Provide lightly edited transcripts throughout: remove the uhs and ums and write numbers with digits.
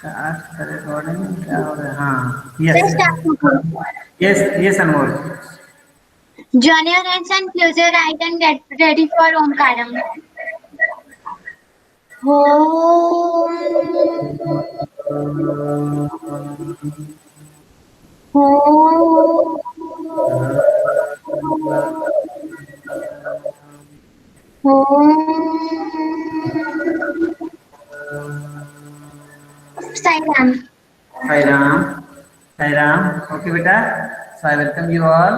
Task recording क्या हो रहा है? हाँ, Just yes yes Anmol. join your hands and close your eyes and get ready for Omkaram. Om. Sai Ram. Sai Ram. Sai Ram. Okay, beta. So I welcome you all.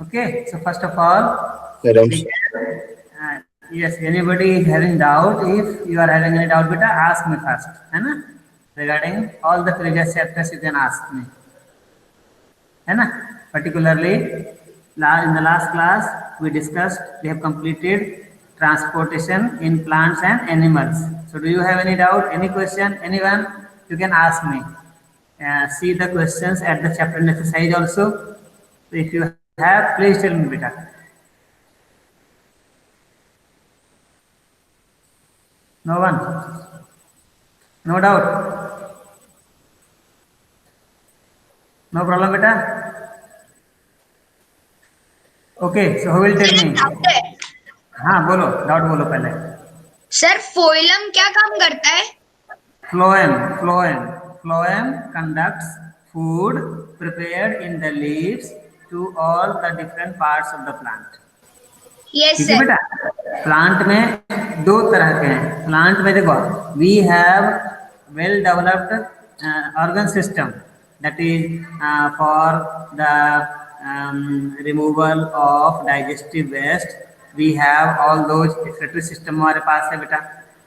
Okay. So first of all, we can, yes. Anybody is having doubt? If you are having any doubt, beta, ask me first. है ना? Regarding all the previous chapters, you can ask me. है ना? Particularly, in the last class we discussed. We have completed transportation in plants and animals. So, do you have any doubt? Any question? Anyone? You can ask me. See the questions at the chapter and exercise also. So if you have, please tell me, beta. No one? No doubt? No problem, beta? Okay, so who will tell me? हाँ बोलो, doubt बोलो पहले। Sir फोइलम क्या काम करता है? Phloem conducts food prepared in the leaves to all the different parts of the plant. Yes ठीक है सर। बेटा। प्लांट में दो तरह के हैं। प्लांट में देखो, we have well developed organ system that is for the removal of digestive waste. We have all those excretory system हमारे पास है बेटा,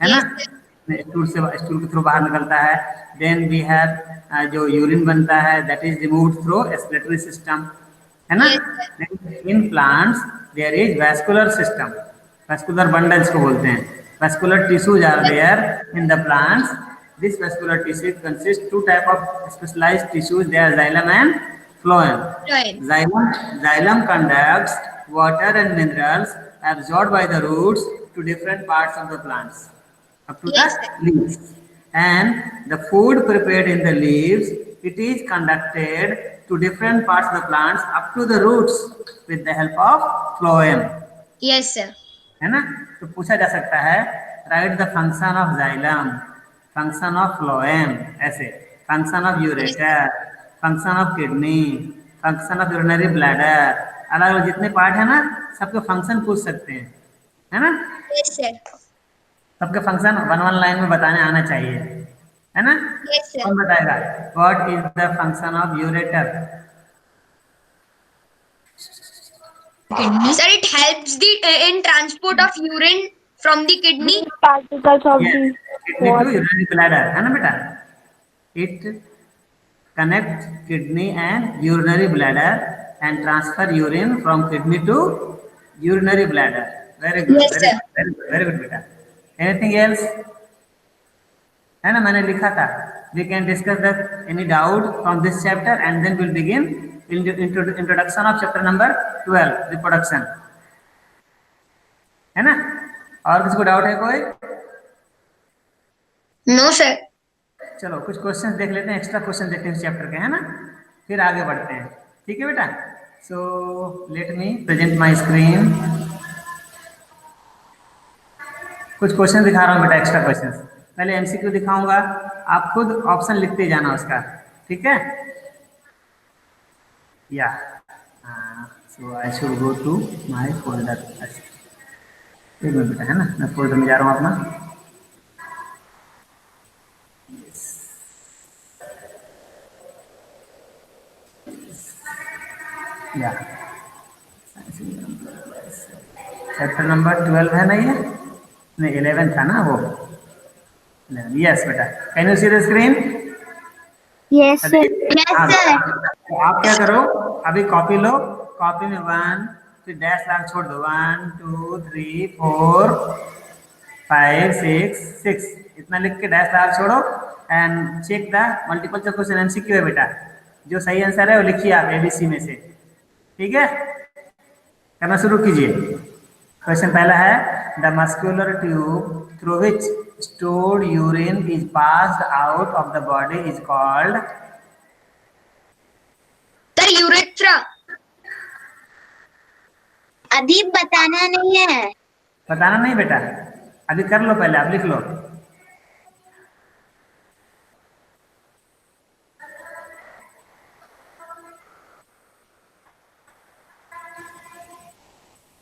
है ना? स्टूल के थ्रू बाहर निकलता है। देन वी हैव जो यूरिन बनता है that is removed through excretory system, है ना? In plants there is vascular system, vascular bundles को बोलते हैं। Vascular tissues are there in the plants. This vascular tissue consist two type of specialized tissues, they are xylem and phloem. Xylem conducts water and minerals absorbed by the roots to different parts of the plants up to the leaves, and the food prepared in the leaves, it is conducted to different parts of the plants up to the roots with the help of phloem. Yes sir. है ना? तो पूछा जा सकता है, right the function of xylem, function of phloem, ऐसे function of ureter, function of kidney, function of urinary bladder, अलग अलग जितने पार्ट है ना सबके फंक्शन पूछ सकते हैं, है ना? Yes sir. सबके फंक्शन वन वन लाइन में बताने आना चाहिए, है ना? Yes sir. कौन बताएगा? What is the function of ureter? Sir, it helps in transport of urine from the kidney. Particles of Yes, the kidney to water. urinary bladder, है ना बेटा? It connects kidney and urinary bladder and transfer urine from kidney to urinary bladder. Very good, Yes, very sir. good, very good, very good बेटा। Anything else? है ना, मैंने लिखा था we can discuss the any doubt from this chapter and then we'll begin introduction of chapter number 12 reproduction, है ना? और किसी को डाउट है कोई? No sir. चलो कुछ क्वेश्चन देख लेते हैं, एक्स्ट्रा क्वेश्चन देखते हैं इस चैप्टर के, है ना? फिर आगे बढ़ते हैं, ठीक है बेटा? So let me present my screen. कुछ क्वेश्चन दिखा रहा हूँ बेटा, एक्स्ट्रा क्वेश्चन। पहले एमसीक्यू दिखाऊंगा, आप खुद ऑप्शन लिखते जाना उसका, ठीक है? या so I should go to my folder. एक मिनट बेटा, है ना? मैं फोल्डर में जा रहा हूँ अपना। या चैप्टर नंबर 12 है ना ये? नहीं 11 था ना वो। यस बेटा, can you see the screen? Yes, sir. हाँ, तो आप क्या करो, अभी कॉपी लो, कॉपी में 1 फिर डैश लाग छोड़ दो, 1 2 3 4 5 6 इतना लिख के डैश लाग छोड़ो and check the multiple choice question. MCQ है बेटा, जो सही आंसर है वो लिखिए आप एबीसी में से, ठीक है? करना शुरू कीजिए। क्वेश्चन पहला है the muscular tube through which stored urine is passed out of the body is called. Sir, urethra. अभी बताना नहीं है। बताना नहीं बेटा, अभी कर लो, पहले आप लिख लो।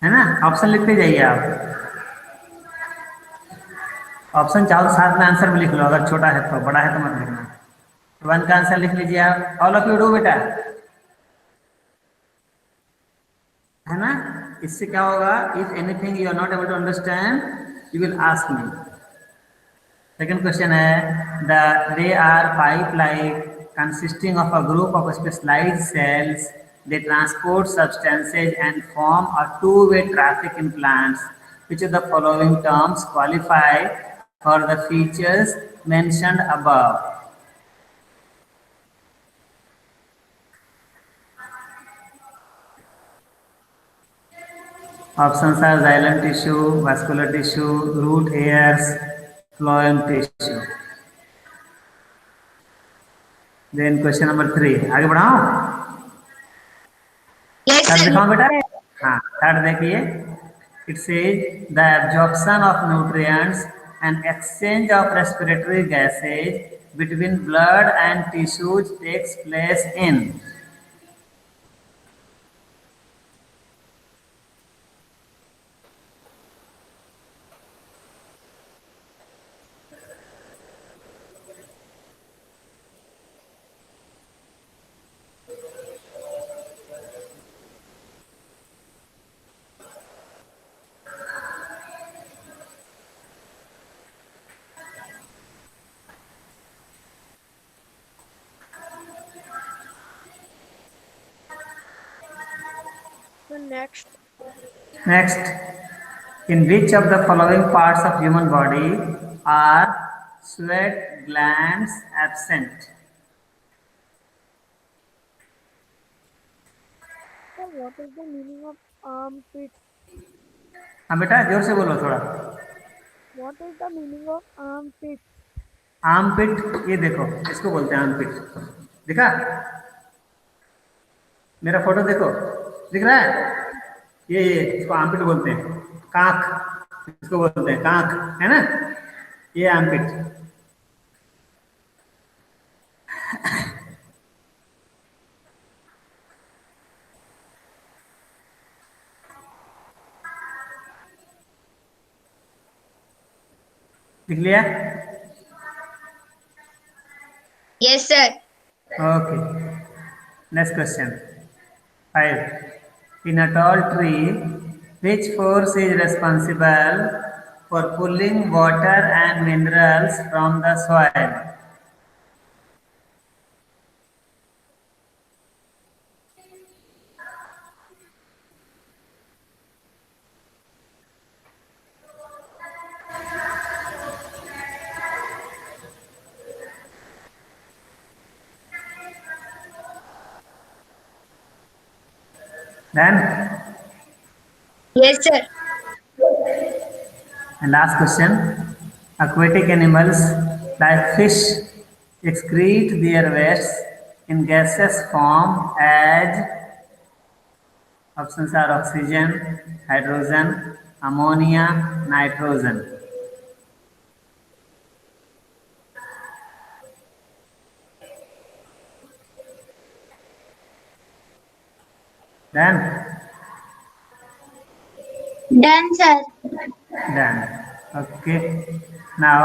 है ना, ऑप्शन लिखते जाइए आप। ऑप्शन चाहो तो साथ में आंसर भी लिख लो, अगर छोटा है तो, बड़ा है तो मत लिखना। वन का आंसर लिख लीजिए आप, ऑल ऑफ यू डू बेटा, है ना। इससे क्या होगा, if anything you are not able to understand you will ask me. Second question है the they are pipe like consisting of a group of specialized cells. They transport substances and form a two-way traffic in plants. Which of the following terms qualify for the features mentioned above? Options are xylem tissue, vascular tissue, root hairs, phloem tissue. Then question number 3, आगे बढ़ाओ। Yes, third sir. दिखाओ बेटा। हाँ, third देखिए, it says the absorption of nutrients and exchange of respiratory gases between blood and tissues takes place in. Next. Next, in which of the following parts of human body are sweat glands absent? Sir, what is the meaning of armpit? हाँ बेटा, जोर से बोलो थोड़ा। What is the meaning of armpit? Armpit, ये देखो, इसको बोलते हैं आर्मपिट। दिखा, मेरा फोटो देखो, दिख रहा है? ये इसको आर्मपिट बोलते हैं। कांख, इसको बोलते हैं कांख, है ना, ये आर्मपिट। लिख लिया? Yes, sir. Okay. Next question. 5. In a tall tree, which force is responsible for pulling water and minerals from the soil? Then, Yes, sir. and last question. Aquatic animals like fish excrete their wastes in gaseous form as options are oxygen, hydrogen, ammonia, nitrogen. Done? Done, sir. Done. Okay. Now,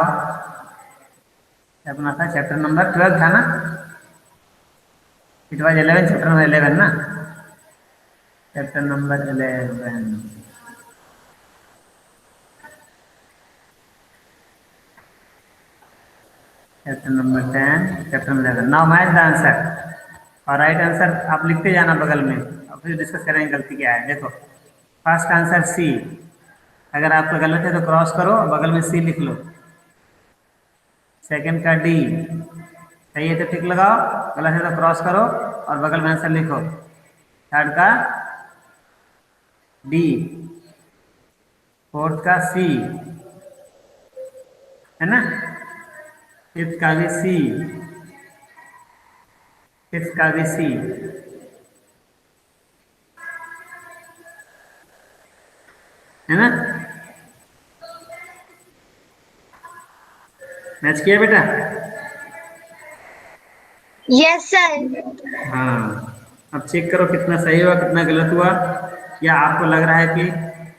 अपना था chapter number 12 था ना? It was 11, chapter number 11 ना? Chapter number 11, chapter number 10, chapter number 11। Now match the answer और right answer आप लिखते जाना बगल में, और फिर डिस्कस करेंगे गलती क्या है। देखो, फर्स्ट आंसर सी, अगर आपका गलत है तो क्रॉस करो और बगल में सी लिख लो। सेकंड का डी, सही है तो टिक लगाओ, गलत है तो क्रॉस करो और बगल में आंसर लिखो। थर्ड का डी, फोर्थ का सी, है ना, फिफ्थ का भी सी, सिक्स का भी सी, है ना। मैच किया बेटा? Yes, sir. हाँ, अब चेक करो कितना सही हुआ कितना गलत हुआ, या आपको लग रहा है कि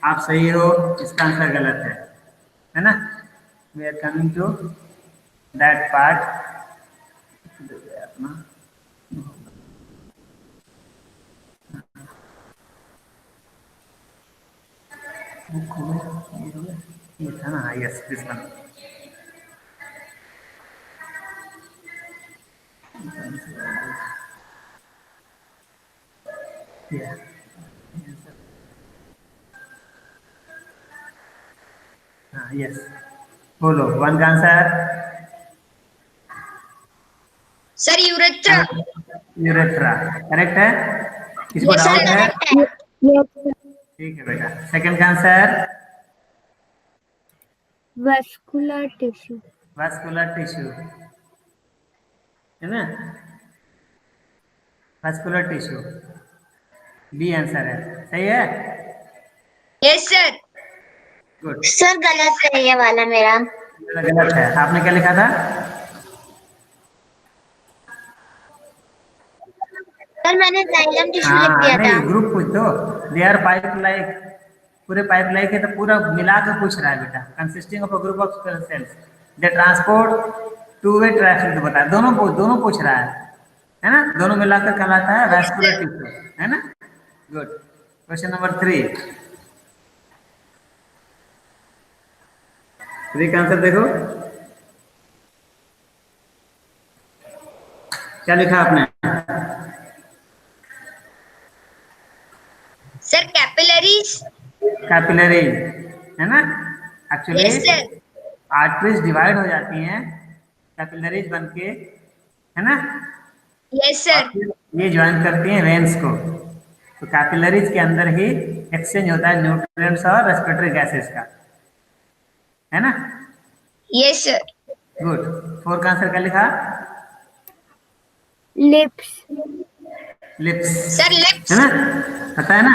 आप सही हो, इसका आंसर गलत है ना। We are coming to that part. अपना ये था ना, यस दिस वन। हाँ यस, बोलो वन का answer. Sir, urethra. Urethra correct है, किसको Yes, डाउट sir. है? Correct है. Yes, sir. ठीक है बेटा, सेकंड का answer Vascular tissue. Vascular tissue, है ना, वास्कुलर टिश्यू बी आंसर है, सही है, Yes, sir. गुड। सर गलत है ये वाला मेरा. गलत है, आपने क्या लिखा था? सर मैंने जाइलम टिश्यू लिख हाँ दिया था. नहीं, ग्रुप पूछ दो, दे आर पाइप लाइक, पूरे पाइप लाइक है तो पूरा मिला के पूछ रहा है बेटा, consisting of a group of cells they transport two way traffic, तो बता, दोनों पूछ रहा है ना, दोनों मिलाकर कहलाता है वैस्कुलर टिश्यू, है ना, गुड। क्वेश्चन नंबर 3, 3 का आंसर देखो, क्या लिखा आपने? Sir, capillaries. कैपिलरी, है ना, actually Yes, sir. Arteries divide हो जाती हैं कैपिलरीज बन के, है ना, Yes, sir. ये ज्वाइन करती हैं वेन्स को, तो कैपिलरीज के अंदर ही एक्सचेंज होता है न्यूट्रिएंट्स और रेस्पिरेटरी गैसेस का, है ना, Yes, sir. गुड। 4 का आंसर क्या लिखा? Lips. Lips, Sir, lips. है ना, पता है ना,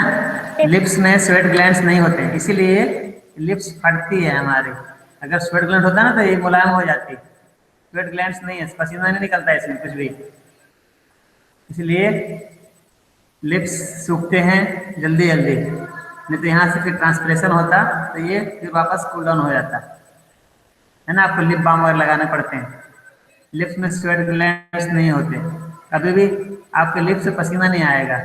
लिप्स में स्वेट ग्लैंड्स नहीं होते, इसीलिए लिप्स फटती है हमारी, अगर स्वेट ग्लैंड होता ना तो ये मुलायम हो जाती, स्वेट ग्लैंड्स नहीं है, पसीना नहीं निकलता है इसमें कुछ भी, इसलिए लिप्स सूखते हैं जल्दी जल्दी, नहीं तो यहाँ से फिर ट्रांसपिरेशन होता तो ये फिर वापस कूल डाउन हो जाता, है ना, आपको लिप बाम वगैरह लगाने पड़ते हैं। लिप्स में स्वेट ग्लैंड्स नहीं होते, कभी भी आपके लिप्स से पसीना नहीं आएगा,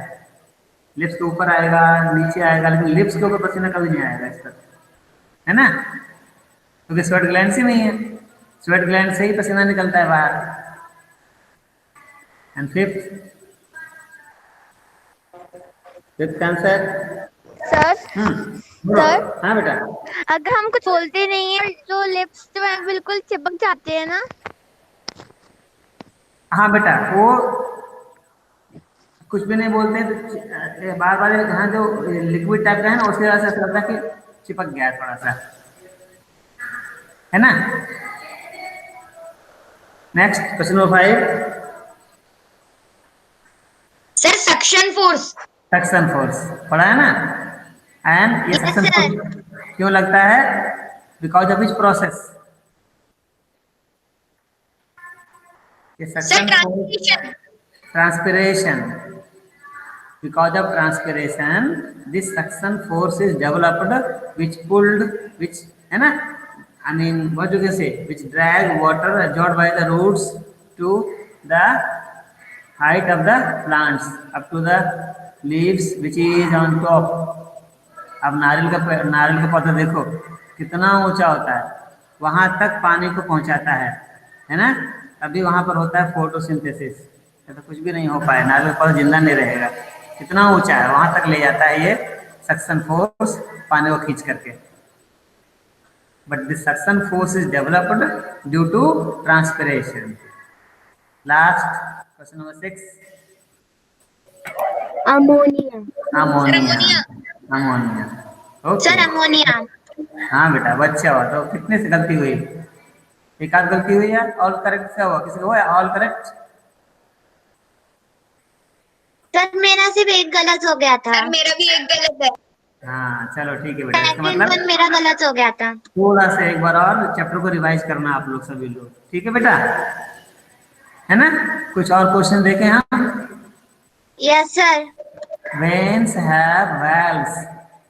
लिप्स के ऊपर आएगा नीचे आएगा, लेकिन लिप्स के ऊपर पसीना कभी नहीं आएगा इस पर, है ना, क्योंकि स्वेट ग्लैंड ही नहीं है, स्वेट ग्लैंड से ही पसीना निकलता है बाहर। And fifth answer, sir sir, हाँ बेटा, अगर हम कुछ बोलते नहीं है तो लिप्स में बिल्कुल चिपक जाते हैं ना. हाँ बेटा, वो कुछ भी नहीं बोलते तो बार बार यहाँ जो लिक्विड टाइप का है ना, उसकी वजह से ऐसा लगता है कि चिपक गया है थोड़ा सा, है ना। Next question number 5, Sir, suction force. Suction force पढ़ा है ना, एंड ये Yes, सक्शन sir. फोर्स क्यों लगता है? Because of which process? ये Sir, suction force, transpiration. transpiration, because of transpiration this suction force is developed which pulled, which, है ना, I mean what you can say, which drag water absorbed by the roots to the height of the plants up to the leaves which is on top। अब नारियल का पौधा देखो कितना ऊंचा होता है, वहां तक पानी को पहुंचाता है ना, अभी वहां पर होता है फोटोसिंथेसिस, तो कुछ भी नहीं हो पाए, नारियल का पौधा जिंदा नहीं रहेगा, कितना ऊंचा है वहां तक ले जाता है ये सक्शन फोर्स पानी को खींच करके। But this suction force is developed due to transpiration. Last question number 6, Ammonia. Ammonia, Ammonia. Ammonia, sir okay, ammonia. हाँ बेटा, वो अच्छा हुआ। तो कितने से गलती हुई? एक आध गलती हुई है, ऑल करेक्ट से हुआ? किसी को हुआ ऑल करेक्ट? सर मेरा सिर्फ एक गलत हो गया था। सर मेरा भी एक गलत है। हाँ चलो ठीक है बेटा, इसका सेकंड वन मतलब मेरा गलत हो गया था। थोड़ा सा एक बार और चैप्टर को रिवाइज करना आप लोग सभी लोग, ठीक है बेटा, है ना? कुछ और क्वेश्चन देखें हम। Yes sir. Veins have valves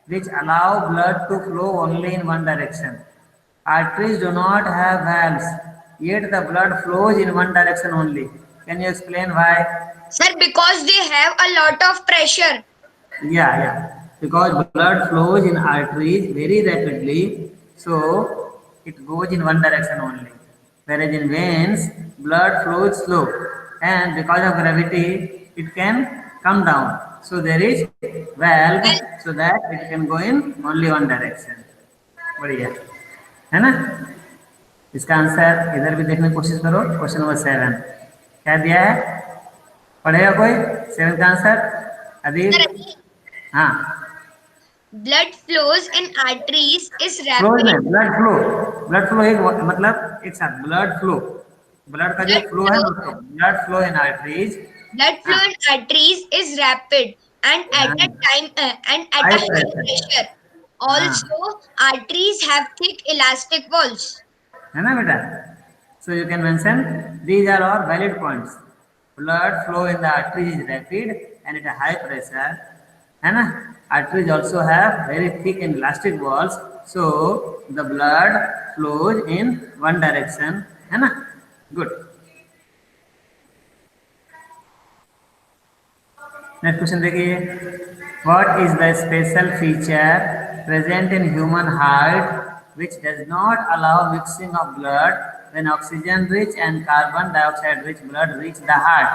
which allow blood to flow only in one direction. Arteries do not have valves, yet the blood flows in one direction only. Can you explain why? Sir, because they have a lot of pressure. Yeah. Because blood flows in arteries very rapidly, so it goes in one direction only. Whereas in veins, blood flows slow, and because of gravity, it can come down. So there is valve, so that it can go in only one direction. बढ़िया, है ना? इसका answer इधर भी देखने की कोशिश करो। क्वेश्चन नंबर 7 क्या दिया है, पढ़ेगा कोई? 7 का आंसर अदीब? हाँ, Blood flows in arteries is flow rapid. में ब्लड फ्लो एक मतलब एक साथ ब्लड फ्लो, ब्लड का जो Blood फ्लो है flow, उसको ब्लड फ्लो इन आर्टरीज। blood flow हाँ, in arteries is rapid and at a time and at high a high pressure. pressure. हाँ, Also, arteries have thick elastic walls. है ना बेटा? So you can mention these are all valid points. Blood flow in the arteries is rapid and at high pressure, है ना? Arteries also have very thick and elastic walls, so the blood flows in one direction, है ना? Good. Next question देखिए, what is the special feature present in human heart which does not allow mixing of blood when oxygen rich and carbon dioxide rich blood reach the heart?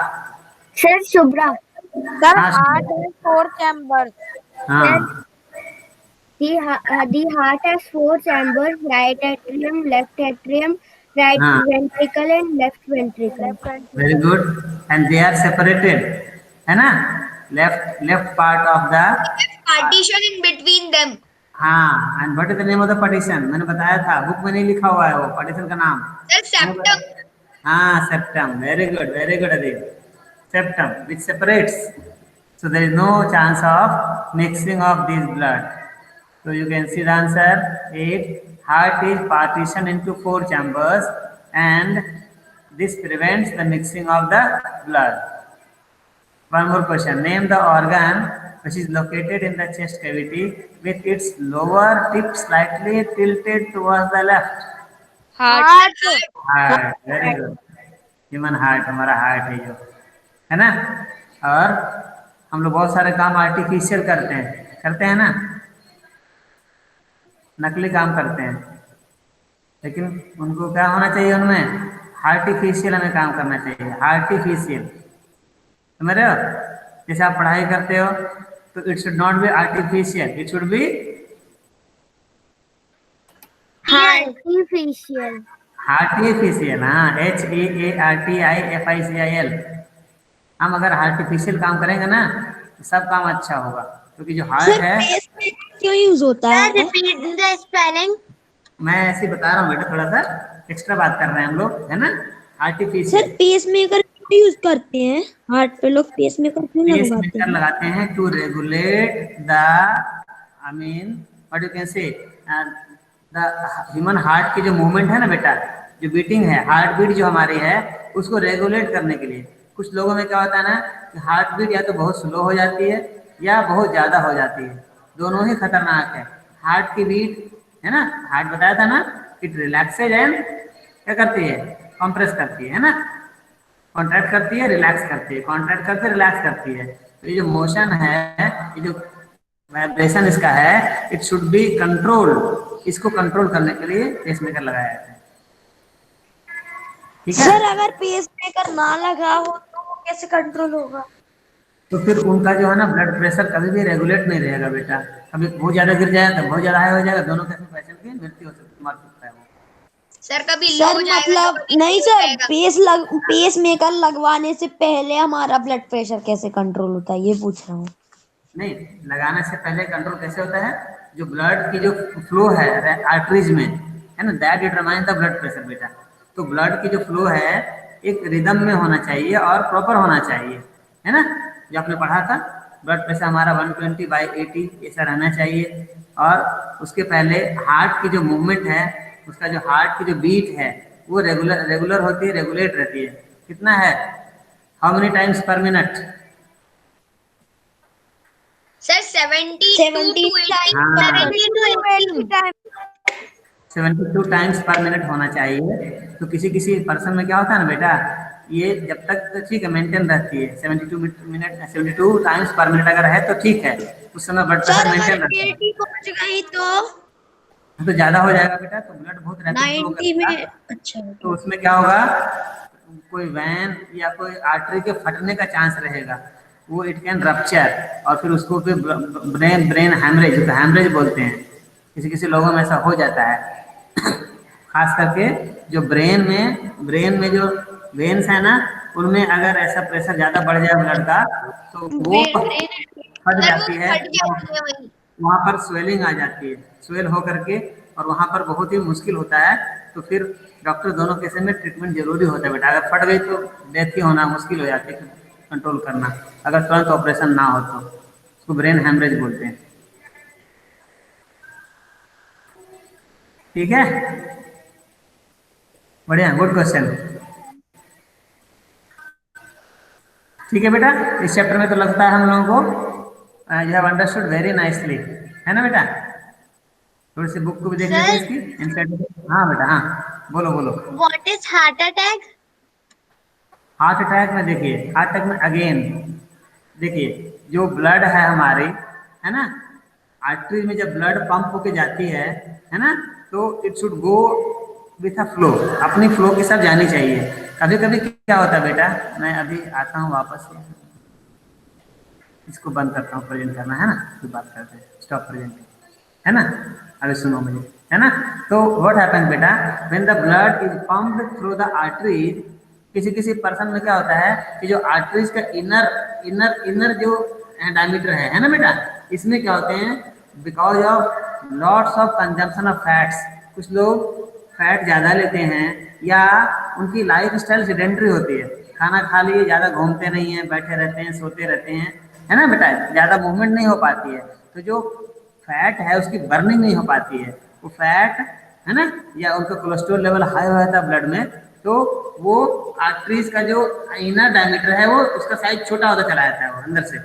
Sir Shubhra. Sir हाँ heart है 4 chamber. हाँ The heart has four chambers: right atrium, left atrium, right हाँ, ventricle, and left ventricle. Left very ventricle. Good. And they are separated, है ना? Left part of the, Partition in between them. हाँ, and what is the name of the partition? मैंने बताया था, book में नहीं लिखा हुआ है वो पार्टीशन का नाम। Sir, septum. हाँ, septum. Very good Adeeb. Septum which separates, so there is no chance of mixing of these blood. So you can see the answer 8. Heart is partitioned into 4 chambers and this prevents the mixing of the blood. One more question, name the organ which is located in the chest cavity with its lower tip slightly tilted towards the left. Heart. Heart, very good. Human heart, हमारा heart है जो, है ना? और हम लोग बहुत सारे काम आर्टिफिशियल करते हैं ना, नकली काम करते हैं, लेकिन उनको क्या होना चाहिए, उनमें आर्टिफिशियल हमें काम करना चाहिए। आर्टिफिशियल, समझ रहे हो? जैसे आप पढ़ाई करते हो तो it should not be artificial, it should be Artificial. Artificial. हाँ, HEARTIFICIL। हम अगर आर्टिफिशियल काम करेंगे ना तो सब काम अच्छा होगा, क्योंकि जो हार्ट है, क्यों यूज होता Sir, है? repeat the spelling. मैं ऐसे ही बता रहा हूँ बेटा, थोड़ा सा एक्स्ट्रा बात कर रहे हैं हम लोग, है ना? सर आर्टिफिशियल पेस मेकर क्यों यूज करते हैं? हार्ट पे लोग पेस मेकर क्यों पेस लगवाते मेकर हैं? लगाते हैं to regulate the, I mean what you can say, the human heart की जो मूवमेंट है ना बेटा, जो बीटिंग है, हार्ट बीट जो हमारी है, उसको रेगुलेट करने के लिए। कुछ लोगों में क्या होता है ना कि हार्ट बीट या तो बहुत स्लो हो जाती है या बहुत ज़्यादा हो जाती है, दोनों ही खतरनाक है। हार्ट की बीट है ना, हार्ट बताया था ना, इट रिलैक्सेज एंड क्या करती है, कंप्रेस करती है ना, कॉन्ट्रैक्ट करती है, रिलैक्स करती है, कॉन्ट्रैक्ट करती है, रिलैक्स करती है। तो ये जो मोशन है, ये जो वाइब्रेशन इसका है, इट शुड बी कंट्रोल। इसको कंट्रोल करने के लिए पेसमेकर लगाया जाता है, ठीक है? सर अगर पेस मेकर ना लगा हो तो वो कैसे कंट्रोल होगा? तो फिर उनका जो है ना ब्लड प्रेशर कभी भी रेगुलेट नहीं रहेगा बेटा, कभी बहुत ज्यादा गिर जाएगा तो बहुत ज्यादा हाई हो जाएगा, दोनों कैसे पेशेंट की मृत्यु हो सकती, मर सकता है वो। सर कभी लो सर हो जाएगा तो मतलब कभी नहीं हो सर, जाएगा। पेस मेकर लगवाने से पहले हमारा ब्लड प्रेशर कैसे कंट्रोल होता है ये पूछ रहा हूँ। नहीं, लगाने से पहले कंट्रोल कैसे होता है, जो ब्लड की जो फ्लो है आर्टरीज में, है ना, that determine the blood pressure बेटा। तो ब्लड की जो फ्लो है एक रिदम में होना चाहिए और प्रॉपर होना चाहिए, है ना, जो आपने पढ़ा था। ब्लड प्रेशर हमारा 120/80 ऐसा रहना चाहिए। और उसके पहले हार्ट की जो मूवमेंट है, उसका जो हार्ट की जो बीट है वो रेगुलर होती है, रेगुलेट रहती है। कितना है, हाउ मेनी टाइम्स पर मिनट? सर 72 to 80, हाँ 70 to 80। 72 टाइम्स पर मिनट होना चाहिए। तो किसी किसी पर्सन में क्या होता है ना बेटा, ये जब तक तो ठीक है मेंटेन रहती है 72 टाइम्स पर मिनट अगर है तो ठीक है, उस समय ब्लड प्रेशर मेंटेन रहता है। 80 पहुंच गई तो तो ज्यादा हो जाएगा बेटा, तो ब्लड बहुत रैपिड फ्लो 90 करेगा। में। अच्छा तो उसमें क्या होगा, कोई वैन या कोई आर्टरी के फटने का चांस रहेगा, वो इट कैन रप्चर, और फिर उसको फिर ब्रेन हैमरेज, तो हैमरेज बोलते हैं। किसी किसी लोगों में ऐसा हो जाता है। खास करके जो ब्रेन में जो वेन्स है ना, उनमें अगर ऐसा प्रेशर ज्यादा बढ़ जाए ब्लड का तो वो फट सर वो जाती है। फट जाती है वही। वहाँ पर स्वेलिंग आ जाती है, स्वेल हो करके, और वहाँ पर बहुत ही मुश्किल होता है। तो फिर डॉक्टर दोनों केसेस में ट्रीटमेंट जरूरी होता है बेटा। अगर फट गई तो डेथ ही होना मुश्किल हो जाती है कंट्रोल करना, अगर तुरंत ऑपरेशन ना हो तो। उसको ब्रेन हैमरेज बोलते हैं। ठीक है, बढ़िया, गुड क्वेश्चन। ठीक है बेटा, इस चैप्टर में तो लगता है हम लोगों को you have understood very nicely, है ना बेटा। थोड़ी सी बुक को भी देख लेते हैं सर इसकी इनसाइड। हाँ बेटा, हाँ बोलो बोलो। What is heart attack? Heart attack में देखिए, हार्ट अटैक में अगेन देखिए, जो ब्लड है हमारी, है ना, आर्टरी में जब ब्लड पंप होके जाती है ना, तो it should go with a flow, अपनी फ्लो के साथ जानी चाहिए। कभी कभी क्या होता है बेटा, मैं अभी आता हूँ वापस से, इसको बंद करता हूँ, प्रेजेंट करना है ना, फिर बात करते हैं, स्टॉप प्रेजेंटिंग, है ना। अभी सुनो मुझे, है ना। तो व्हाट हैपेंस बेटा, when the blood is pumped through the arteries, किसी किसी पर्सन में क्या होता है कि जो आर्टरीज का इनर इनर इनर जो डायमीटर है ना बेटा, इसमें क्या होते हैं, because of lots of consumption of fats, कुछ लोग फैट ज़्यादा लेते हैं या उनकी लाइफ स्टाइल सेडेंटरी होती है, खाना खा लिए ज़्यादा घूमते नहीं हैं, बैठे रहते हैं, सोते रहते हैं, है ना बेटा, ज़्यादा मूवमेंट नहीं हो पाती है। तो जो फैट है उसकी बर्निंग नहीं हो पाती है, वो फैट, है ना, या उनका कोलेस्ट्रॉल लेवल हाई हो जाता है ब्लड में, तो वो आर्टरीज का जो इनर डायमीटर है वो उसका साइज छोटा होता चला जाता है वो अंदर से।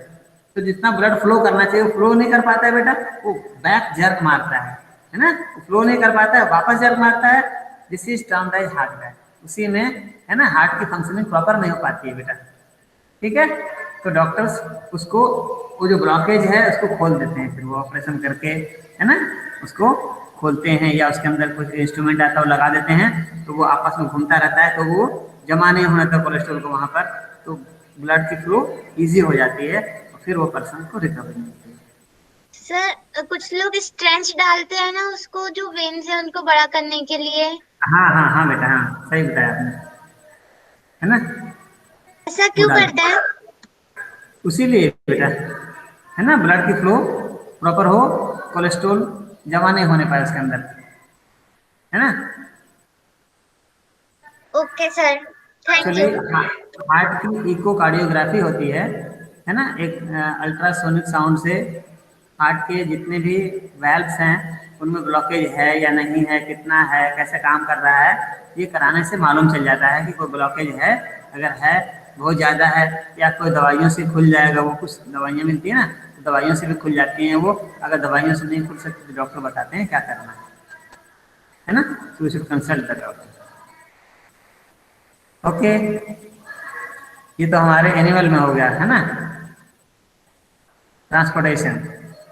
तो जितना ब्लड फ्लो करना चाहिए वो फ्लो नहीं कर पाता है बेटा, वो बैक जर्क मारता है ना, फ्लो नहीं कर पाता है, वापस जर्क मारता है। This is termed as heart attack. उसी में, है ना, हार्ट की फंक्शनिंग प्रॉपर नहीं हो पाती है बेटा। ठीक है, तो डॉक्टर्स उसको, वो जो ब्लॉकेज है उसको खोल देते हैं, फिर वो ऑपरेशन करके, है ना, उसको खोलते हैं, या उसके अंदर कुछ इंस्ट्रूमेंट आता है वो लगा देते हैं, तो वो आपस में घूमता रहता है, तो वो जमा नहीं होने तक कोलेस्ट्रॉल को वहाँ पर, तो ब्लड की फ्लो ईजी हो जाती है, और फिर वो पर्सन को रिकवरी मिलती है। सर कुछ लोग स्ट्रेंच डालते हैं ना उसको, जो वेन्स है उनको बड़ा करने के लिए। हाँ हाँ हाँ बेटा, हाँ सही बताया आपने, है ना, ऐसा वो क्यों डाल करता है? उसीलिए बेटा, है ना, ब्लड की फ्लो प्रॉपर हो, कोलेस्ट्रॉल जमा नहीं होने पाए उसके अंदर, है ना। ओके सर, थैंक चलिए, यू। हार्ट की इकोकार्डियोग्राफी होती है ना, एक अल्ट्रासोनिक साउंड से हार्ट के जितने भी वैल्व्स हैं उनमें ब्लॉकेज है या नहीं है, कितना है, कैसे काम कर रहा है, ये कराने से मालूम चल जाता है कि कोई ब्लॉकेज है। अगर है बहुत ज़्यादा है, या कोई दवाइयों से खुल जाएगा, वो कुछ दवाइयाँ मिलती है ना, तो दवाइयों से भी खुल जाती हैं वो। अगर दवाइयों से नहीं खुल सकती तो डॉक्टर बताते हैं क्या करना है ना, तो we should consult the doctor. Okay, ये तो हमारे एनिमल में हो गया, है ना, ट्रांसपोर्टेशन।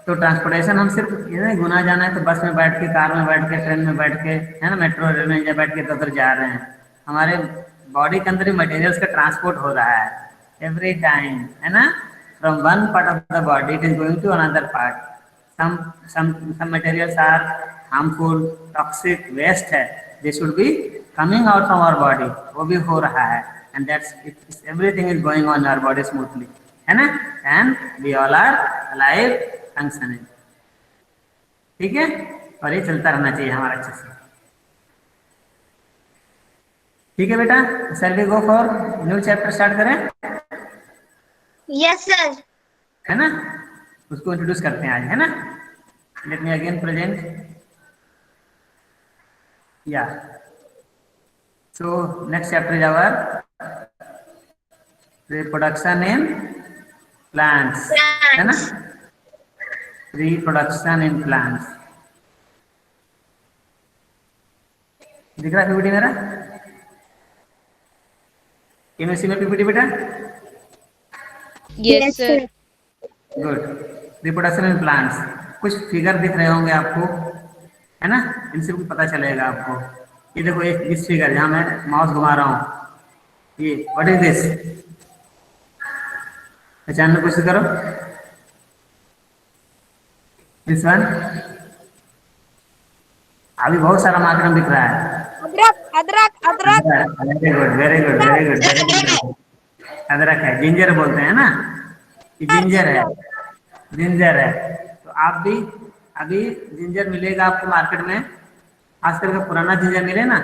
तो ट्रांसपोर्टेशन हम सिर्फ ये नहीं, गुना जाना है तो बस में बैठ के, कार में बैठ के, ट्रेन में बैठ के, है ना, मेट्रो रेल में या बैठ के तो उधर जा रहे हैं। हमारे बॉडी के अंदर ही मटेरियल्स का ट्रांसपोर्ट हो रहा है एवरी टाइम, है ना, from one part of the body it is going to another part. some materials are harmful, toxic, waste है, they should be coming out from our body, वो भी हो रहा है, and that's it, everything is going on in our body smoothly, है ना, and we all are alive, functioning। ठीक है, और ये चलता रहना चाहिए हमारा अच्छे से। ठीक है बेटा, shall we go for new chapter start करें? Yes sir. है ना, उसको इंट्रोड्यूस करते हैं आज, है ना। Let me again present, yeah so next chapter is our reproduction in plants, है ना, रिप्रोडक्शन इन प्लांट्स। दिख रहा है पीपीटी मेरा? केमिस्ट्री में पीपीटी बेटा? Yes sir. Good. Reproduction in plants, कुछ फिगर दिख रहे होंगे आपको, है ना, इनसे कुछ पता चलेगा आपको। ये देखो, एक इस फिगर जहाँ मैं माउस घुमा रहा हूँ, ये व्हाट इज दिस? पहचानने की कोशिश करो। दिस वन, अभी बहुत सारा मार्केट में दिख रहा है। अदरक अदरक अदरक। Very good very good very good very good. अदरक है, जिंजर बोलते हैं ना, ये जिंजर है, जिंजर है। तो आप भी अभी जिंजर मिलेगा आपको मार्केट में, खासकर के पुराना जिंजर मिले ना,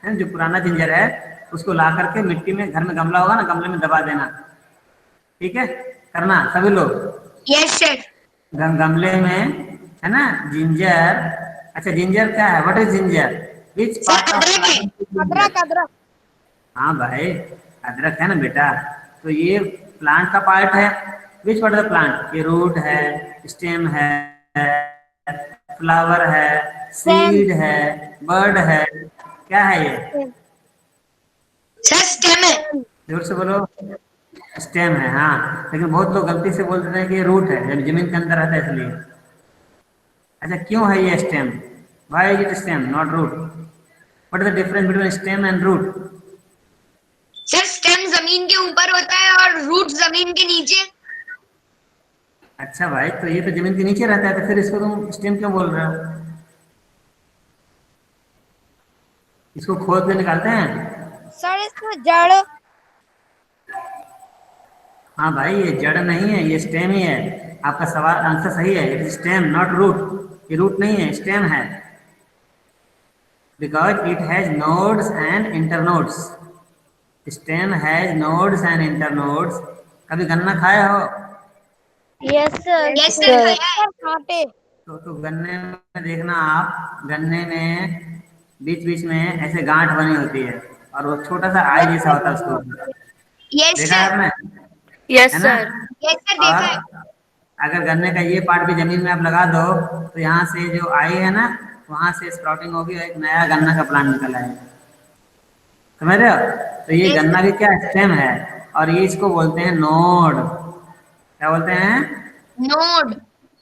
है जो पुराना जिंजर है उसको ला करके मिट्टी में, घर में गमला होगा ना, गमले में दबा देना, ठीक है, करना सभी लोग। Yes sir. गमले में, है ना, जिंजर। अच्छा, जिंजर क्या है? What is ginger? Which part of अदरक अदरक। हाँ भाई, अदरक है ना बेटा, तो ये प्लांट का पार्ट है। Which part of the plant? ये रूट है, स्टेम है, फ्लावर है, सीड है, बर्ड है, क्या है ये? सर स्टेम है। जोर से बोलो। स्टेम है, हाँ, लेकिन बहुत लोग गलती से बोल देते हैं कि ये रूट है, जब जमीन के अंदर रहता है इसलिए। अच्छा, क्यों है ये stem? Why is it stem not root? What is the difference between stem and root? Sir stem जमीन के ऊपर होता है और रूट जमीन के नीचे। अच्छा भाई, तो ये तो जमीन के नीचे रहता है, तो फिर इसको तुम स्टेम क्यों बोल रहे हो? इसको खोद के निकालते हैं। सर इसमें जड़। हाँ भाई, ये जड़ नहीं है, ये स्टेम ही है। आपका सवाल आंसर सही है, it is stem not root. ये रूट नहीं है, स्टेम है, because it has nodes and internodes. Stem has nodes and internodes. कभी गन्ना खाए हो? Yes sir. Yes sir. कांटे। तो गन्ने में देखना आप, गन्ने में बीच बीच में ऐसे गांठ बनी होती है, और वो छोटा सा आई जैसा होता है उसको ऊपर। यस देखा है सर। आपने? यस है ना? सर। यस सर देखा और है। अगर गन्ने का ये पार्ट भी जमीन में आप लगा दो, तो यहाँ से जो आई है ना, वहां से स्प्राउटिंग होगी, एक नया गन्ना का प्लांट निकल आएगा। समझ रहे हो? तो ये Yes, गन्ना भी क्या स्टेम है, और ये इसको बोलते हैं नोड। क्या बोलते हैं? नोड।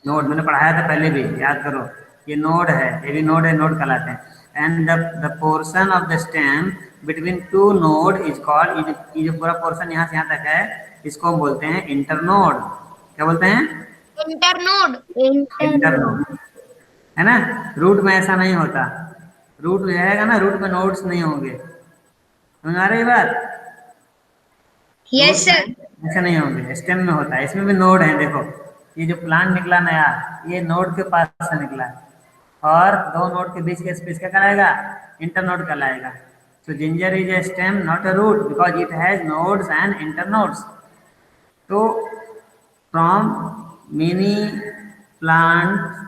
नोड, मैंने पढ़ाया था पहले भी, याद करो। ये नोड है, ये भी नोड है, नोड कहलाते हैं। And the portion of the stem between two node is called, ये जो पूरा पोर्शन यहाँ से यहाँ तक है, इसको हम बोलते हैं इंटरनोड। क्या बोलते हैं? इंटरनोड। इंटरनोड, है ना। रूट में ऐसा नहीं होता, रूट रहेगा ना, रूट में नोड्स नहीं होंगे। समझ आ रही बात? Yes root sir. में ऐसे नहीं होंगे, स्टेम में होता है। इसमें भी नोड है, देखो ये जो प्लांट निकला नया, ये नोड के पास से निकला है, और दो नोड के बीच के स्पेस क्या कहलाएगा? इंटरनोड कहलाएगा। तो ginger is a stem not a root, because it has nodes and internodes. तो from many plants,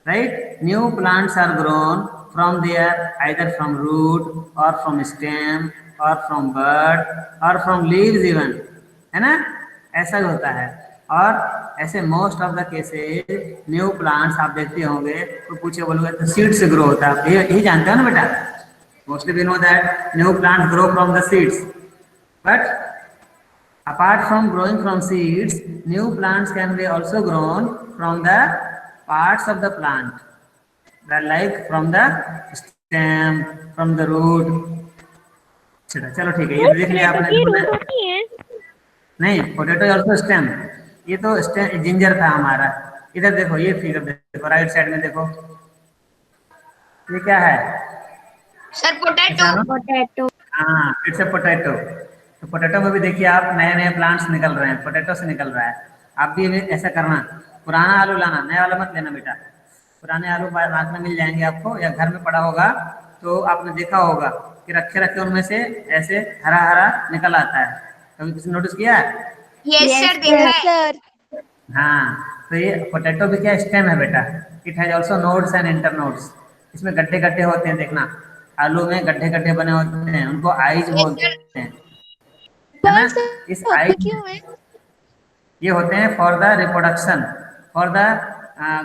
right, new plants are grown from there, either from root or from stem or from bud or from leaves even, है ना, ऐसा ही होता है। और ऐसे most of the cases new plants आप देखते होंगे, तो पूछे बोलोगे तो सीड से ग्रो होता है, यही जानते हो ना बेटा। Mostly we know that new plants grow from the seeds, but apart from growing from seeds, new plants can be also grown from the parts of the plant, that like from the stem, from the root. चलो ठीक है, ये देख लिया आपने। नहीं, potato also stem. ये तो स्टेम जिंजर था हमारा। इधर देखो, ये फिगर देखो, राइट साइड में देखो, ये क्या है? Sir potato. पोटैटो। हाँ, इट्स अ पोटैटो। तो पोटैटो में भी देखिए आप, नए नए प्लांट्स निकल रहे हैं, पोटैटो से निकल रहा है। आप भी ऐसा करना, पुराना आलू लाना, नया वाला मत लेना बेटा। पुराने आलू मार्केट में मिल जाएंगे आपको, या घर में पड़ा होगा तो आपने देखा होगा कि रखे रखे उनमें से ऐसे हरा हरा निकल आता है। कभी किसी नोटिस किया है? यस Yes, सर, देखा है। सर हाँ, तो ये पोटैटो भी क्या स्टेम है बेटा, it has also nodes and internodes. इसमें गड्ढे गड्ढे होते हैं, देखना आलू में गड्ढे गड्ढे बने होते हैं, उनको आइज यस बोलते सर। हैं, है ना। पर सर इस होते आइज क्यों है? ये होते हैं for the reproduction, for the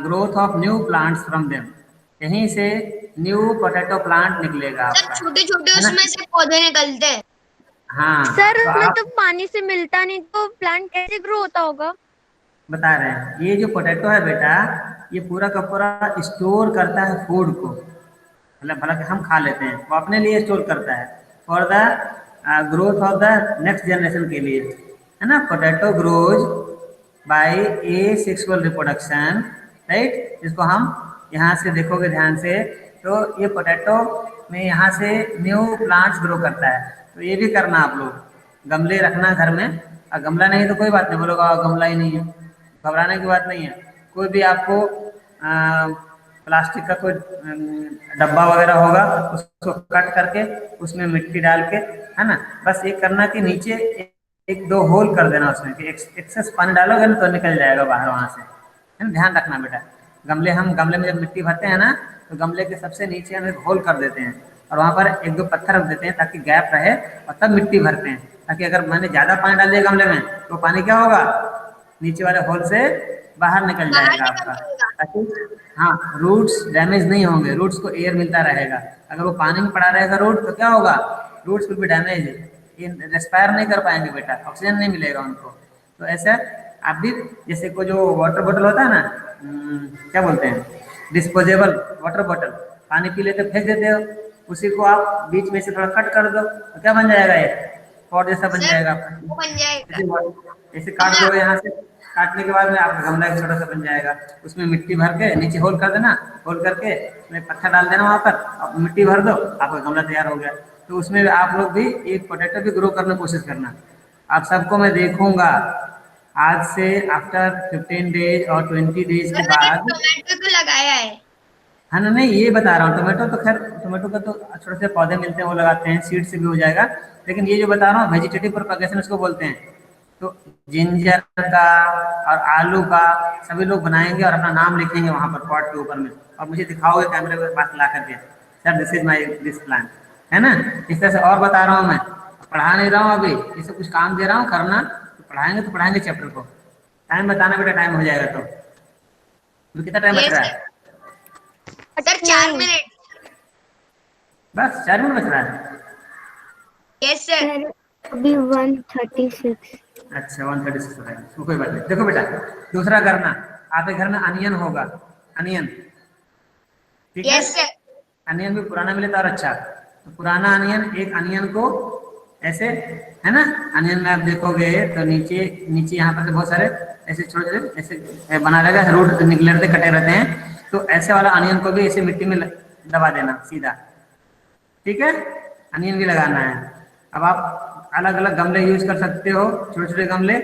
growth of new plants from them. यहीं से न्यू पोटैटो प्लांट निकलेगा सर आपका, छोटे छोटे है ना। उसमें से पौधे निकलते हैं। हाँ, सर तो उसमें आप तो पानी से मिलता नहीं, तो प्लांट कैसे ग्रो होता होगा? बता रहे हैं, ये जो पोटैटो है बेटा, ये पूरा का पूरा स्टोर करता है फूड को, मतलब भला कि हम खा लेते हैं, वो अपने लिए स्टोर करता है for the growth of the next generation के लिए, है ना। पोटैटो ग्रोज बाय ए सेक्सुअल रिप्रोडक्शन, राइट। इसको हम यहाँ से देखोगे ध्यान से, तो ये पोटैटो में यहाँ से न्यू प्लांट्स ग्रो करता है। तो ये भी करना आप लोग, गमले रखना घर में, और गमला नहीं तो कोई बात नहीं, बोलोगा गमला ही नहीं है, घबराने की बात नहीं है। कोई भी आपको प्लास्टिक का कोई डब्बा वगैरह होगा, उसको कट करके उसमें मिट्टी डाल के, है ना, बस ये करना कि नीचे एक दो होल कर देना उसमें, कि एक्सेस पानी डालोगे ना तो निकल जाएगा बाहर वहाँ से, है ना। ध्यान रखना बेटा, गमले में जब मिट्टी भरते हैं ना, तो गमले के सबसे नीचे हम एक होल कर देते हैं, और वहाँ पर एक दो पत्थर रख देते हैं ताकि गैप रहे, और तब मिट्टी भरते हैं, ताकि अगर मैंने ज़्यादा पानी डाल दिया गमले में तो पानी क्या होगा, नीचे वाले होल से बाहर निकल जाएगा आपका, ताकि हाँ रूट्स डैमेज नहीं होंगे, रूट्स को एयर मिलता रहेगा। अगर वो पानी में पड़ा रहेगा रूट, तो क्या होगा, रूट्स विल बी डैमेज, ये रेस्पायर नहीं कर पाएंगे बेटा, ऑक्सीजन नहीं मिलेगा उनको। तो ऐसा आप भी, जैसे को जो वाटर बॉटल होता है ना, क्या बोलते हैं, डिस्पोजेबल वाटर बॉटल, पानी पी लेते फेंक देते हो, उसी को आप बीच में से थोड़ा कट कर दो, तो क्या बन जाएगा, ये पॉट जैसा बन जाएगा आपका, वो बन जाएगा। ऐसे काट दो यहाँ से, काटने के बाद में आपका गमला एक छोटा सा बन जाएगा, उसमें मिट्टी भर के नीचे होल कर देना, होल करके उसमें पत्थर डाल देना वहाँ पर, अब मिट्टी भर दो, आपका गमला तैयार हो गया। तो उसमें आप लोग भी एक पोटैटो भी ग्रो करने की कोशिश करना। आप सबको मैं देखूंगा आज से आफ्टर 15 डेज और 20 डेज के बाद। टोमेटो को लगाया है। हाँ ना, नहीं ये बता रहा हूँ, टोमेटो तो खैर, टोमेटो का तो छोटे से पौधे मिलते हैं, वो लगाते हैं, सीड से भी हो जाएगा, लेकिन ये जो बता रहा हूँ वेजिटेटिव प्रोपगेशन उसको बोलते हैं। तो जिंजर का और आलू का सभी लोग बनाएंगे और अपना नाम लिखेंगे वहाँ पर पॉट के ऊपर में, और मुझे दिखाओगे कैमरे के पास ला करके, sir this is my this plan, है ना। इस तरह से और बता रहा हूँ, मैं पढ़ा नहीं रहा हूँ अभी, इसे कुछ काम दे रहा हूँ करना, तो पढ़ाएंगे चैप्टर को। टाइम बताना बेटा, टाइम हो जाएगा तो कितना टाइम बच रहा है? Sir 4 minute. बस 4 मिनट बच रहा है। Yes sir. सर अभी 136। अच्छा 136 हो रहा है, तो कोई बात नहीं। देखो बेटा, दूसरा करना, आपके घर में अनियन होगा, अनियन, ठीक है। Yes sir. अनियन भी पुराना मिले तो और अच्छा, तो पुराना अनियन, एक अनियन को ऐसे, है ना, अनियन में आप देखोगे तो नीचे यहाँ पर बहुत सारे ऐसे छोटे छोटे ऐसे बना रहेगा, रूट निकले रहते, कटे रहते हैं, तो ऐसे वाला अनियन को भी ऐसे मिट्टी में दबा देना सीधा, ठीक है। अनियन भी लगाना है। अब आप अलग अलग गमले यूज कर सकते हो, छोटे छोटे गमले,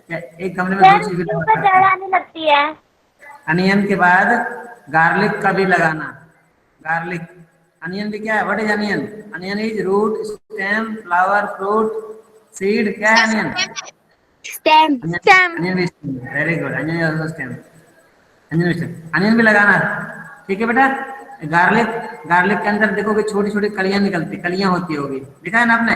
या एक गमले में 2 चीज भी लगा सकते हो। आने लगती है। अनियन के बाद गार्लिक का भी लगाना, गार्लिक, अनियन भी क्या है, what is onion? Onion is root, stem, flower, fruit, seed, क्या है अनियन? स्टेम। अनियन भी stem, very good, onion is also stem, onion भी स्टेम, अनियन भी लगाना, ठीक है बेटा। गार्लिक के अंदर देखोगे छोटी छोटी कलियां निकलती, कलियां होती होगी, देखा है ना आपने?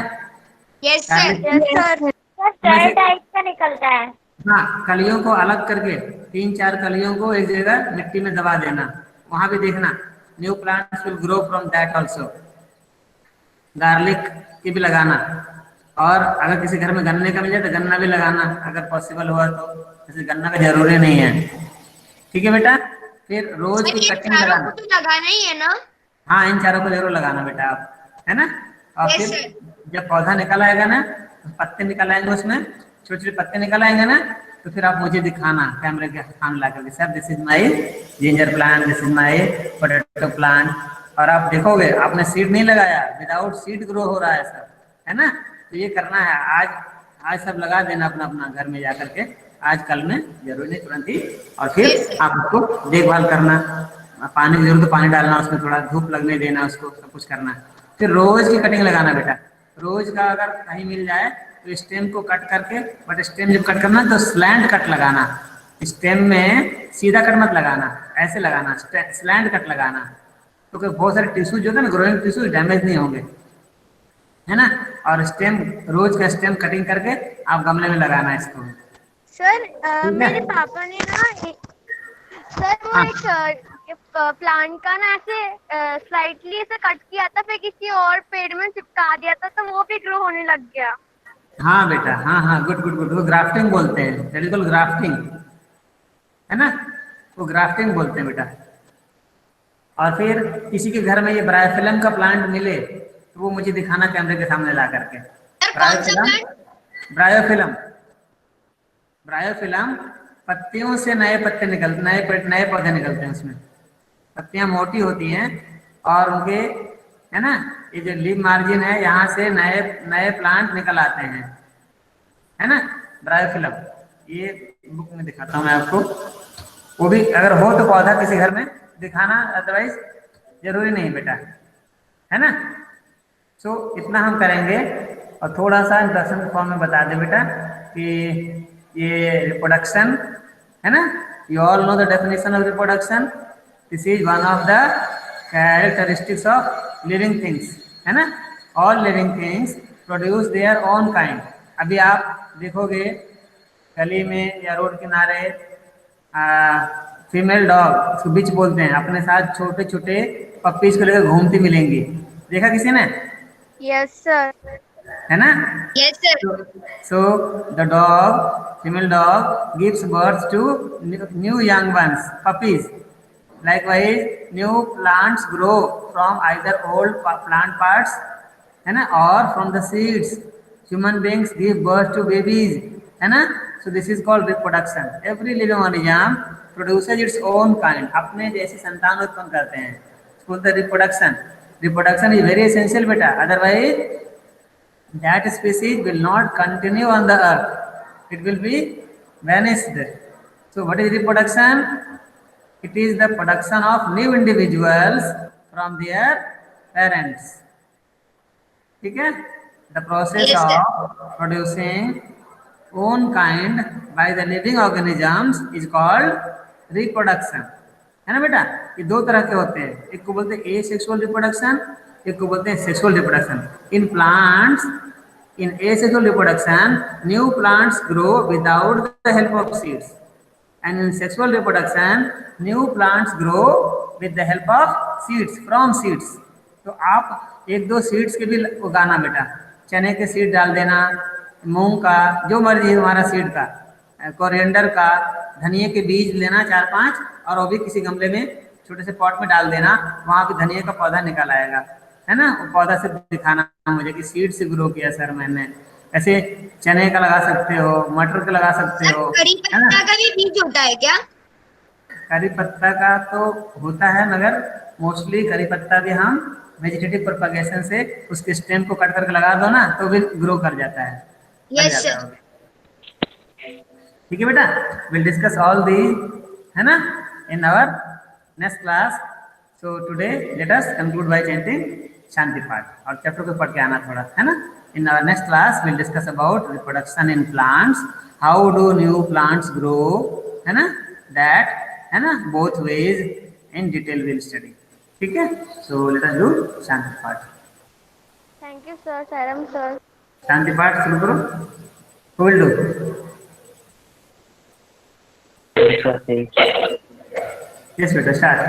Yes sir. सर टाइप का निकलता है। हाँ, कलियों को अलग करके 3-4 कलियों को एक जगह मिट्टी में दबा देना, वहां भी देखना new plants will grow from that also. Garlic की भी लगाना, और अगर किसी घर में गन्ने का मिल जाए तो गन्ना भी लगाना अगर पॉसिबल हुआ तो, जैसे गन्ना का जरूरी नहीं है, ठीक है बेटा। फिर रोज की कटिंग लगाना, तो लगाना ही है ना? हाँ इन चारों को जरूर लगाना बेटा आप, है ना। और Yes, फिर जब पौधा निकल आएगा ना, पत्ते निकल आएंगे, उसमें छोटे छोटे पत्ते निकल आएंगे ना, तो फिर आप मुझे दिखाना कैमरे के सामने ला करके, sir this is my ginger plant, this is my potato plant. और आप देखोगे आपने सीड नहीं लगाया, विदाउट सीड ग्रो हो रहा है सब, है ना। तो ये करना है, आज सब लगा देना अपना अपना घर में जा करके, आज कल में जरूरी नहीं तुरंत ही, और फिर आप उसको देखभाल करना, पानी की जरूरत तो पानी डालना, उसमें थोड़ा धूप लगने देना, उसको सब कुछ करना। फिर रोज की कटिंग लगाना बेटा। रोज का अगर कहीं मिल जाए तो स्टेम को कट करके, बट स्टेम जब कट करना तो स्लैंट कट लगाना। स्टेम में सीधा कट मत लगाना, ऐसे लगाना, स्लैंट कट लगाना, तो बहुत सारे टिश्यू जो है ना, ग्रोइंग टिश्यू डैमेज नहीं होंगे, है ना। और स्टेम, रोज का स्टेम कटिंग करके आप गमले में लगाना इसको। सर ठीक मेरे है। पापा ने ना सर वो हाँ एक प्लांट का ना ऐसे स्लाइटली ऐसे कट किया था, फिर किसी और पेड़ में चिपका दिया था, तो वो भी ग्रो होने लग गया। हाँ बेटा, हाँ हाँ, गुड गुड गुड, वो ग्राफ्टिंग बोलते हैं, दैट इज कॉल्ड ग्राफ्टिंग, है ना, वो ग्राफ्टिंग बोलते हैं बेटा। और फिर किसी के घर में ये ब्रायोफिलम का प्लांट मिले तो वो मुझे दिखाना कैमरे के सामने ला करके। सर कौन सा ब्रायोफिलम, प्लांट? ब्रायोफिलम, ब्रायोफिलम पत्तियों से नए पत्ते निकलते, नए पौधे निकलते हैं, उसमें पत्तियां मोटी होती हैं और उनके, है ना, ये जो लीफ मार्जिन है यहाँ से नए नए प्लांट निकल आते हैं, है ना, ब्रायोफिलम। ये बुक में दिखाता हूँ मैं आपको, वो भी अगर हो तो पौधा किसी घर में दिखाना, अदरवाइज जरूरी नहीं बेटा, है ना। सो इतना हम करेंगे। और थोड़ा सा इंट्रोडक्शन फॉर्म में बता दें बेटा कि ये रिप्रोडक्शन, है ना, you all know the definition of reproduction. This is one of the characteristics of living things, है ना। All living things produce their own kind. अभी आप देखोगे गली में या रोड किनारे फीमेल डॉग, उसको बिच बोलते हैं, अपने साथ छोटे छोटे पप्पीज को लेकर घूमती मिलेंगी, देखा किसी ने? Yes sir. है ना। Yes sir. So the dog, female dog, gives birth to new young ones, puppies. Likewise, new plants grow from either old plant parts, है ना, or from the seeds. Human beings give birth to babies, है ना. So this is called reproduction. Every living organism produces its own kind. अपने जैसे संतान उत्पन्न करते हैं, called the reproduction. Reproduction is very essential बेटा, otherwise that species will not continue on the earth, it will be vanished. So what is reproduction? It is the production of new individuals from their parents. ठीक है, the process Yes, sir. of producing own kind by the living organisms is called reproduction, है ना बेटा। ये दो तरह के होते हैं, एक को बोलते हैं एसेक्सुअल रिप्रोडक्शन, एक को बोलते हैं sexual reproduction. In plants, in asexual reproduction, new plants grow without the help of seeds, and in sexual reproduction, new plants grow with the help of seeds, from seeds. तो आप एक दो seeds के भी उगाना बेटा, चने के सीड डाल देना, मूंग का, जो मर्जी है हमारा सीड का, कोरिएंडर का, धनिया के बीज लेना 4-5 और वो भी किसी गमले में छोटे से पॉट में डाल देना, वहाँ पे धनिया का पौधा निकल आएगा, है ना। वो पौधा से दिखाना मुझे कि सीड से ग्रो किया सर मैंने। ऐसे चने का लगा सकते हो, मटर का लगा सकते सर हो, करी है ना। पत्ता का भी बीज होता है क्या? करी पत्ता का तो होता है, मगर मोस्टली करी पत्ता भी हम वेजिटेटिव प्रोपगेशन से उसके स्टेम को कट करके लगा दो ना तो भी ग्रो कर जाता है, लग यस जाता है सर। वो। ठीक है बेटा, विल डिस्कस ऑल दी, है ना, in our next class. So today let us conclude by chanting Shanti Path, और चैप्टर को पढ़ के आना थोड़ा, है ना। In our next class will discuss about reproduction in plants, how do new plants grow, है ना, दैट, है ना, both ways in detail will study. ठीक है, so let us do Shanti Path. Thank you sir, Sairam sir. Shanti Path शुरू करो, who will do? Yes बेटा, start.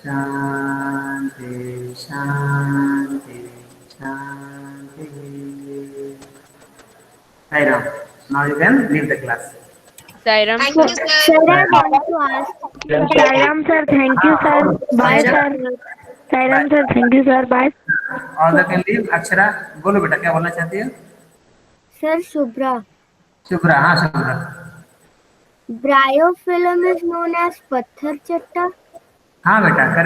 शांति शांति शांति। Right now, now you can leave the class. Sairam. Thank you sir. Sir, I want to ask. Sairam sir, thank you sir. Bye sir. Sairam sir, thank you sir. Bye. All the can leave. Akshara बोलो बेटा, क्या बोलना चाहती हो? Sir, Shubhra. Shubhra, हाँ Shubhra. Bryophyllum is known as Patthar Chatta. हाँ बेटा, correct.